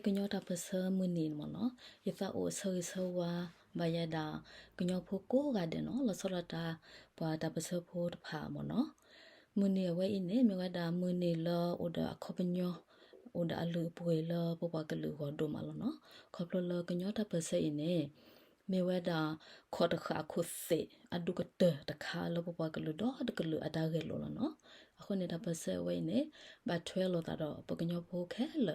ကညောတာပစမနီမနော်ယဖအိုဆဆဝါဘယဒါကညောဖိုကိုကတဲ့နော်လဆရတာဘာတာပစဖို့တဖာမနော်မနီဝဲအင်းနေမြဝဒါမနီလောအိုဒါခပညောအိုဒါအလူပွေလောပပကလူဟောဒိုမလောနော်ခပလကညောတာပစအင်းနေမေဝဒါခေါ်တခါခုစေအဒုကတတခါလောပပကလူတော့တကလူအတားရဲလောနော်အခုနေတာပစဝဲနေဘတ်ထွဲလောတာတော့ပကညောဖိုခဲလ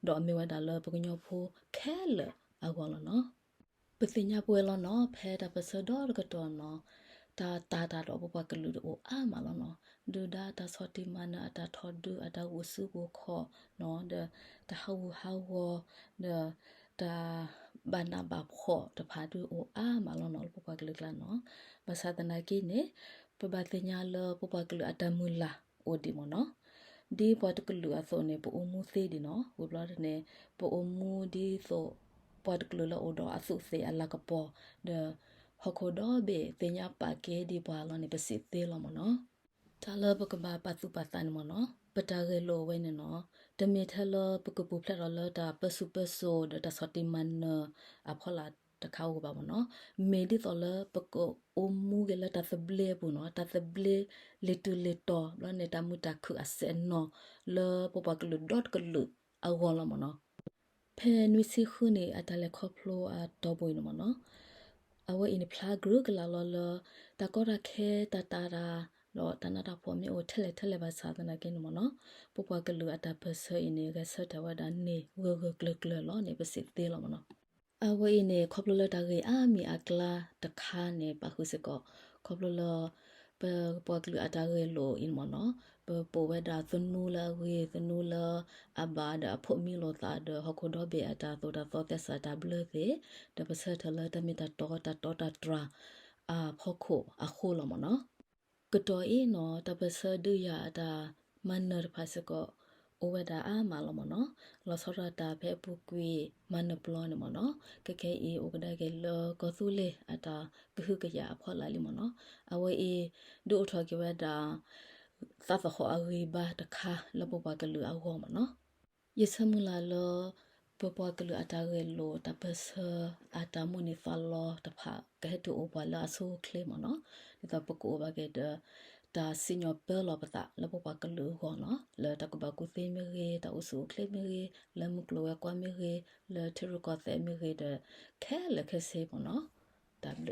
ဒေါ်မေဝဒါလပကညောဖိုခဲလအကောလောနော်ပစညာပွဲလောနော်ဖဲတာပစတော့ကတော့နော်တာတော့ပပကလူတော့အာမလောနော်ဒူဒါတာစောတိမနာတာထော်ဒူအတာဝစုကိုခေါ်နော်တဟဝဟဝတာဘာနာဘာခေါ်တဖာဒူအာမလောနော်ပပကလူကနော်ဘာသာတနာကိနေပပတညာလပပကလူအတမူလာအိုဒီမနော်ဒီပတ်ကလူအစောနေပိုမှုသေးဒီနော်ဝဘလာနေပိုမှုဒီဆိုပတ်ကလူလောအိုတော့အဆုစေအလကပေါ်ဒဟခိုဒဘေတင်ညာပါကေဒီပွာလောနေပစစ်သေးလောမနော်တာလပကဘာပတ်စုပတ်တန်မနော်ပတာရေလိုဝဲနေနော်တမေထလပကပူဖလက်လောတာပစုပဆိုဒတစတိမန်အဖောလာတခါဝပါမနော်မေဒီတော်လပကောအမှုကလတာသဘလေဘူးနော်တာသဘလေလေတူလေတော်လောနေတာမူတာခုအစဲနော်လပပကလူဒတ်ကလူအဝလမနော်ဖဲနွီစီခုနေအတလက်ခေါဖလိုအတော့ဘွေနမနော်အဝဲအင်းဖလာဂရုကလာလောလတကောရခဲတတာရာလောတနတာဖို့မြေိုထလဲပါစာသနာကင်းမနော်ပပကလူအတပဆအင်းကဆတဝဒနေဝဂကလကလလောနေပစစ်သေးလောမနော်အဝဲနေခေါပလလတာကေအာမီအကလာတခါနေပခုစကောခေါပလလပကလူအတာကေလိုအင်းမနော်ပဝဒါသနူလာဝေသနူလာအဘာဒဖို့မီလိုတာဒဟခုဒဘေအတာသောတာသောတက်ဆာတဘလသေးတပစထလတမီတာတောတာတရာဖို့ခုအခုလမနော်ကတော်အေးနော်တပစဒူရတာမန်နရဖာစကောအိုဝဒါအာမလမနော်လောစရတာဖေပုကွေမန်နပလောနမနော်ကဲအေအိုကဒါကေလောကောသုလေအတာကဟုကရအဖော်လာလီမနော်အဝေအေဒူထော်ကေဝဒါသတ်ခေါ်အဝေဘာတခါလပပကလူအဝမနော်ယစမူလာလောပပကလူအတာရေလိုတပစအတာမူနီဖာလောတဖာကဲတူအဘလာဆိုကလေမနော်ဒီတပကူဘကေတာစညောပလပတာလပပကလူဟောနော်လေတကဘကုသေးမရေတာအဆုကလေမရေလမကလောကွာမရေလေထရကောသေးမရေတဲ့ခဲလခဲစေမနော်တဘလ